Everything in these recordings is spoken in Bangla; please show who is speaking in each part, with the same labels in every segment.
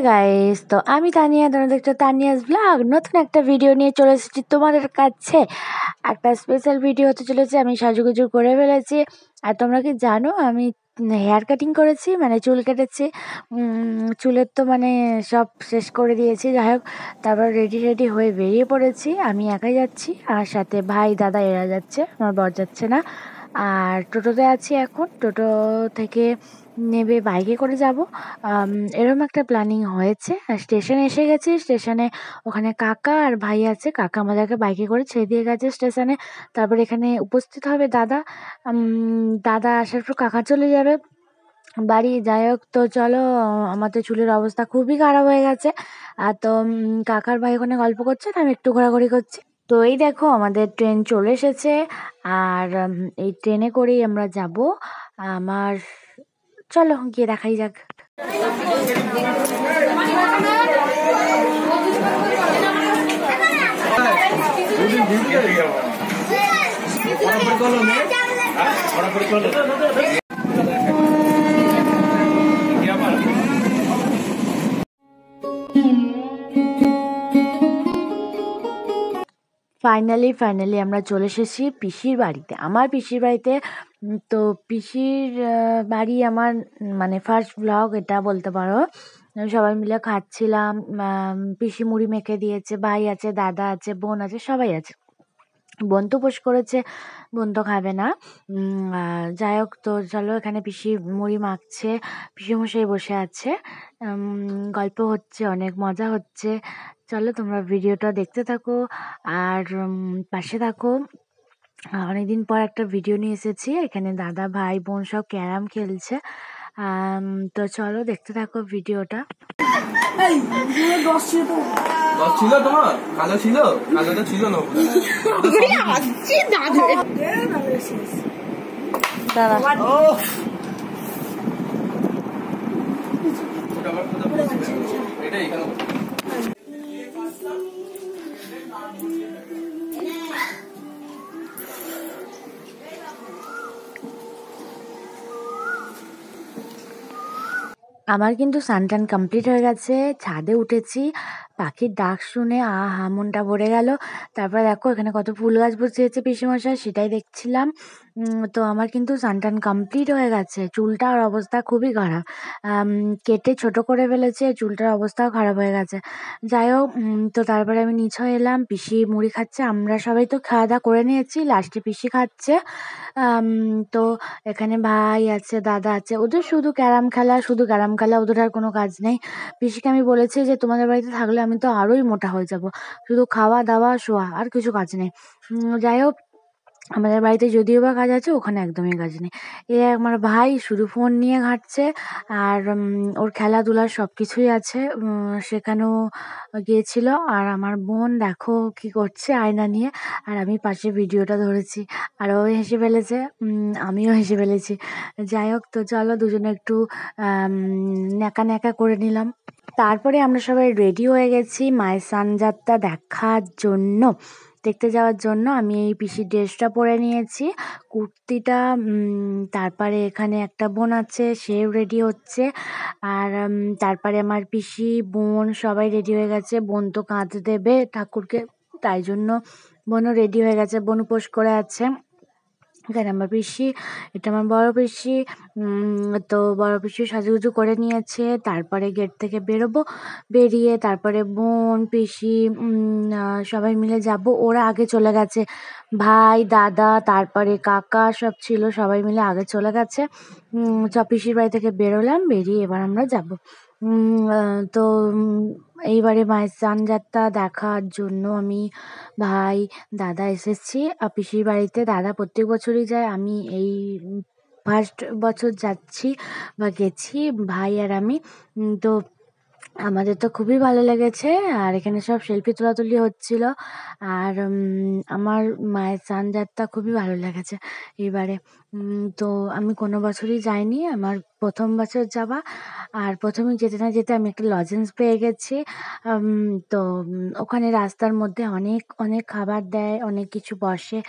Speaker 1: গাইস, তো আমি তানিয়া, তোমরা দেখছো তানিয়াস ব্লগ। নতুন একটা ভিডিও নিয়ে চলে এসেছি তোমাদের কাছে। একটা স্পেশাল ভিডিও হতে চলেছে। আমি সাজুগুজু করে ফেলেছি। আর তোমরা কি জানো আমি হেয়ার কাটিং করেছি, মানে চুল কেটেছি। চুলের তো মানে সব শেষ করে দিয়েছি। যাই হোক, তারপর রেডি হয়ে বেরিয়ে পড়েছি। আমি একাই যাচ্ছি, আর সাথে ভাই দাদা এরা যাচ্ছে, আমার বর যাচ্ছে না। আর টোটোতে আছি এখন। টোটো থেকে নেবে বাইকে করে যাব। এরকম একটা প্ল্যানিং হয়েছে। স্টেশনে এসে গেছি। স্টেশনে ওখানে কাকা আর ভাই আছে। কাকা আমাদেরকে বাইকে করে ছেড়ে দিয়ে গেছে স্টেশনে। তারপর এখানে উপস্থিত হবে দাদা। দাদা আসার পর কাকা চলে যাবে বাড়ি। যাই হোক, তো চলো, আমাদের চুলের অবস্থা খুবই খারাপ হয়ে গেছে। আর তো কাকার ভাই ওখানে গল্প করছে, আর আমি একটু ঘোরাঘুরি করছি। তো এই দেখো, আমাদের ট্রেন চলে এসেছে। আর এই ট্রেনে করেই আমরা যাব। আমার চলো গিয়ে দেখাই যাক। ফাইনালি আমরা চলে এসেছি পিসির বাড়িতে, আমার পিসির বাড়িতে। তো পিসির বাড়ি আমার মানে ফার্স্ট ব্লগ এটা বলতে পারো। সবাই মিলে খাচ্ছিলাম। পিসি মুড়ি মেখে দিয়েছে, ভাই আছে, দাদা আছে, বোন আছে, সবাই আছে। বোন তো উপোস করেছে, বোন তো খাবে না। যাই হোক, তো চলো, এখানে পিসি মুড়ি মাখছে, পিসিমশাই বসে আছে। গল্প হচ্ছে, অনেক মজা হচ্ছে। চলো তোমরা ভিডিওটা দেখতে থাকো আর পাশে থাকো। অনেকদিন পর একটা ভিডিও নিয়ে এসেছি। এখানে দাদা ভাই বোন সব ক্যারাম খেলছে। তো চলো দেখতে থাকো ভিডিওটা।
Speaker 2: ছিল তোমার কালো ছিল, কালোটা ছিল না। এটাই এখানে
Speaker 1: আমার কিন্তু স্নান কমপ্লিট হয়ে গেছে। ছাদে উঠেছি, পাখির ডাক শুনে আহা মনটা ভরে গেল। তারপর দেখো এখানে কত ফুল গাছ বসিয়েছে পিসেমশাই, সেটাই দেখছিলাম। তো আমার কিন্তু স্নান কমপ্লিট হয়ে গেছে। চুলটার অবস্থা খুবই খারাপ। কেটে ছোট করে ফেলেছে, চুলটার অবস্থাও খারাপ হয়ে গেছে। যাই হোক, তো তারপরে আমি নিচে এলাম। পিসি মুড়ি খাচ্ছে, আমরা সবাই তো খাওয়া দাওয়া করে নিয়েছি, লাস্টে পিসি খাচ্ছে। তো এখানে ভাই আছে, দাদা আছে, ওদের শুধু ক্যারাম খেলা, ওদের আর কোনো কাজ নেই। পিসিকে আমি বলেছি যে তোমাদের বাড়িতে থাকলে আমি তো আরোই মোটা হয়ে যাব, শুধু খাওয়া দাওয়া শোয়া, আর কিছু কাজ নেই। যাই হোক, আমাদের বাড়িতে যদিও বা কাজ আছে, ওখানে একদমই কাজ নেই। আমার ভাই শুধু ফোন নিয়ে ঘাঁটছে। আর ওর খেলাধুলার সব কিছুই আছে, সেখানেও গিয়েছিল। আর আমার বোন দেখো কি করছে আয়না নিয়ে, আর আমি পাশে ভিডিওটা ধরেছি। আর ও হেসে ফেলেছে, আমিও হেসে ফেলেছি। যাই হোক, তো চলো দুজনে একটু ন্যাকা ন্যাকা করে নিলাম। তারপরে আমরা সবাই রেডি হয়ে গেছি মায়ের স্নানযাত্রা দেখার জন্য, দেখতে যাওয়ার জন্য। আমি এই পিসির ড্রেসটা পরে নিয়েছি, কুর্তিটা। তারপরে এখানে একটা বোন আছে, সেও রেডি হচ্ছে। আর তারপরে আমার পিসি বোন সবাই রেডি হয়ে গেছে। বোন তো কাঁধ দেবে ঠাকুরকে, তাই জন্য বোনও রেডি হয়ে গেছে, বোন উপোস করে আছে। এখানে আমার পিসি, এটা আমার বড় পিসি। তো বড় পিসি সাজুগুজু করে নিয়েছে। তারপরে গেট থেকে বেরোবো, বেরিয়ে তারপরে বোন পিসি সবাই মিলে যাব। ওরা আগে চলে গেছে, ভাই দাদা তারপরে কাকা সব ছিল, সবাই মিলে আগে চলে গেছে। সব পিসির বাড়ি থেকে বেরোলাম, বেরিয়ে এবার আমরা যাব। তো এইবারে মায়ের স্নানযাত্রা দেখার জন্য আমি, ভাই, দাদা এসেছি পিসির বাড়িতে। দাদা প্রত্যেক বছরই যায়, আমি এই ফার্স্ট বছর যাচ্ছি বা গেছি, ভাই আর আমি। তো আমাদের তো খুবই ভালো লেগেছে। আর এখানে সব সেলফি তোলাতুলি হচ্ছিল। আর আমার মায়ের স্নানযাত্রা খুবই ভালো লেগেছে এবারে। তো আমি কোনো বছরই যাইনি, আমার প্রথম বছর যাওয়া। আর প্রথমে যেতে না যেতে আমি একটা লজেন্স পেয়ে গেছি। তো ওখানে রাস্তার মধ্যে অনেক অনেক খাবার দেয়, অনেক কিছু বসে,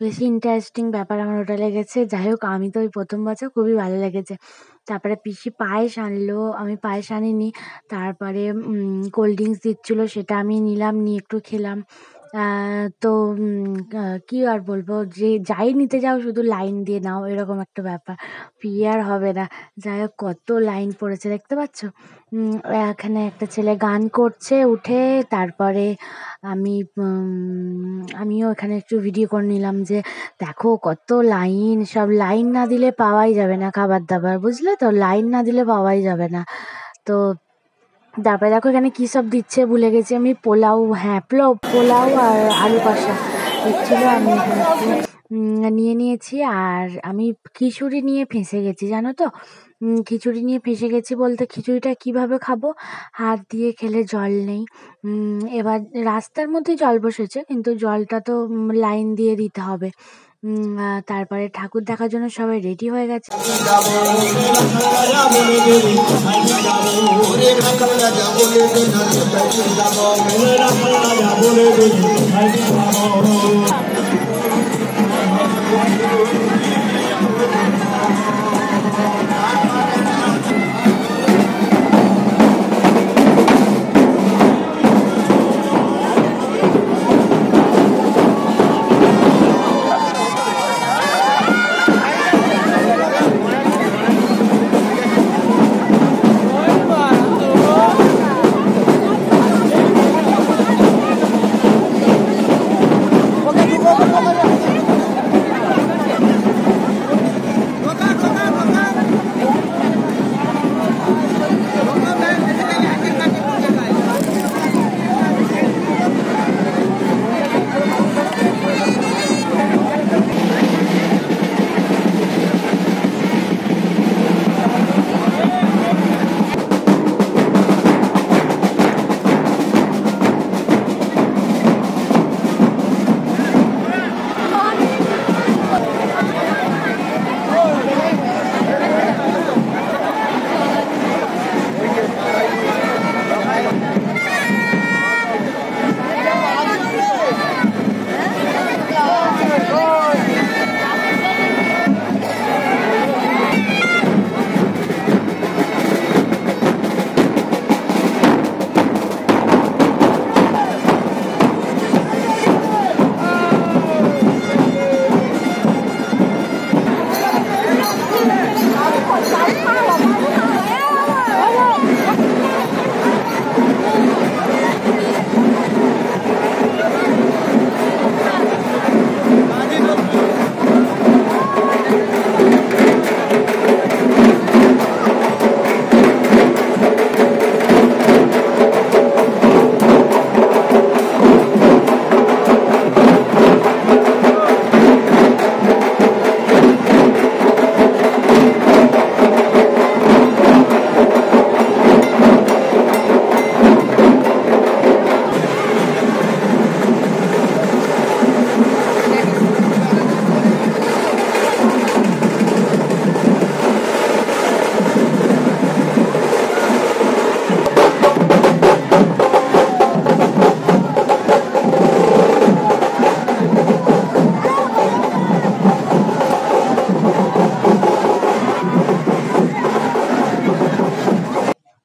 Speaker 1: বেশি ইন্টারেস্টিং ব্যাপার আমার ওটা লেগেছে। যাই হোক, আমি তো ওই প্রথম বছর খুবই ভালো লেগেছে। তারপরে পিসি পায়েস আনলো, আমি পায়েস আনিনি। তারপরে কোল্ড ড্রিঙ্কস দিচ্ছিলো, সেটা আমি নিলাম, নিয়ে একটু খেলাম। তো কি আর বলবো, যে যাই নিতে যাও শুধু লাইন দিয়ে নাও, এরকম একটা ব্যাপার। বিয়ে আর হবে না। যাই হোক, কত লাইন পড়েছে দেখতে পাচ্ছ। এখানে একটা ছেলে গান করছে উঠে। তারপরে আমি আমিও এখানে একটু ভিডিও করে নিলাম যে দেখো কত লাইন, সব লাইন না দিলে পাওয়াই যাবে না খাবার দাবার, বুঝলে তো, লাইন না দিলে পাওয়াই যাবে না। তো তারপরে দেখো এখানে কী সব দিচ্ছে ভুলে গেছি আমি, পোলাও, হ্যাঁ পোলাও, পোলাও আর আলু কষা দিচ্ছিলো। আমি এখানে একটু নিয়ে নিয়েছি। আর আমি খিচুড়ি নিয়ে ফেঁসে গেছি জানো তো। খিচুড়ি নিয়ে ফেঁসে গেছি বলতে, খিচুড়িটা কিভাবে খাবো, হাত দিয়ে খেলে জল নেই। এবার রাস্তার মধ্যে জল বসেছে, কিন্তু জলটা তো লাইন দিয়ে দিতে হবে। তারপরে ঠাকুর দেখার জন্য সবাই রেডি হয়ে গেছে।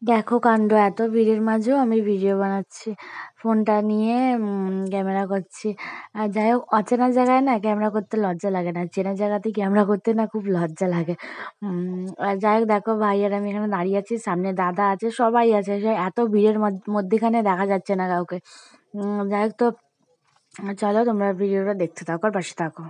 Speaker 1: দেখো কাণ্ড, এত ভিড়ের মাঝেও আমি ভিডিও বানাচ্ছি, ফোনটা নিয়ে ক্যামেরা করছি। আর যাই হোক, অচেনা জায়গায় না ক্যামেরা করতে লজ্জা লাগে না, চেনা জায়গাতে ক্যামেরা করতে না খুব লজ্জা লাগে। আর যাই হোক, দেখো ভাই আর আমি এখানে দাঁড়িয়ে আছি, সামনে দাদা আছে, সবাই আছে, এত ভিড়ের মধ্যেখানে দেখা যাচ্ছে না কাউকে। যাই হোক, তো চলো তোমরা ভিডিওটা দেখতে থাকো আর পাশে থাকো।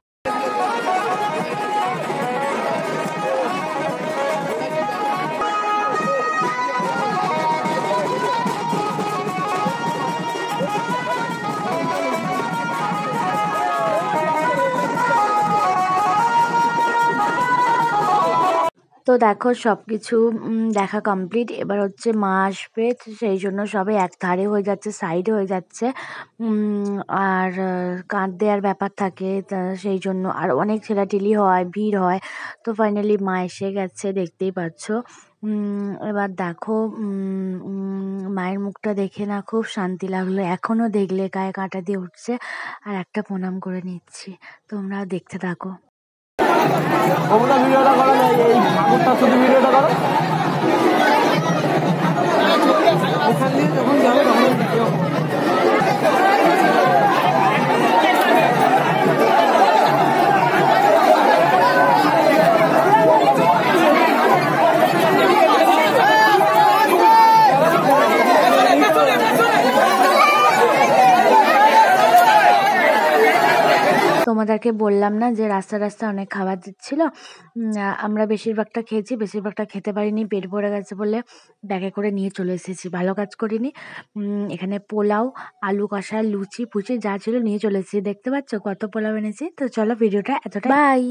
Speaker 1: তো দেখো সব কিছু দেখা কমপ্লিট। এবার হচ্ছে মা আসবে, তো সেই জন্য সবাই এক ধারে হয়ে যাচ্ছে, সাইডে হয়ে যাচ্ছে। আর কাঁধ দেওয়ার ব্যাপার থাকে, তা সেই জন্য আর অনেক ঠেলাঠেলি হয়, ভিড় হয়। তো ফাইনালি মা এসে গেছে, দেখতেই পাচ্ছ। এবার দেখো, মায়ের মুখটা দেখে না খুব শান্তি লাগলো, এখনও দেখলে গায়ে কাঁটা দিয়ে উঠছে। আর একটা প্রণাম করে নিচ্ছি, তোমরাও দেখতে থাকো।
Speaker 2: ওটা ভিডিওটা করা যায়, এই ঠাকুরটা শুধু ভিডিওটা করো। ওখান দিয়ে যখন যাবে তখন ভিডিও।
Speaker 1: তোমাদেরকে বললাম না যে রাস্তা রাস্তা অনেক খাবার দিচ্ছিল। আমরা বেশিরভাগটা খেয়েছি, বেশিরভাগটা খেতে পারিনি, পেট ভরে গেছে বলে ব্যাগে করে নিয়ে চলে এসেছি। ভালো কাজ করিনি। এখানে পোলাও, আলু কষা, লুচি পুচি যা ছিল নিয়ে চলে এসেছি। দেখতে পাচ্ছ কত পোলাও এনেছি। তো চলো ভিডিওটা এতটা, বাই।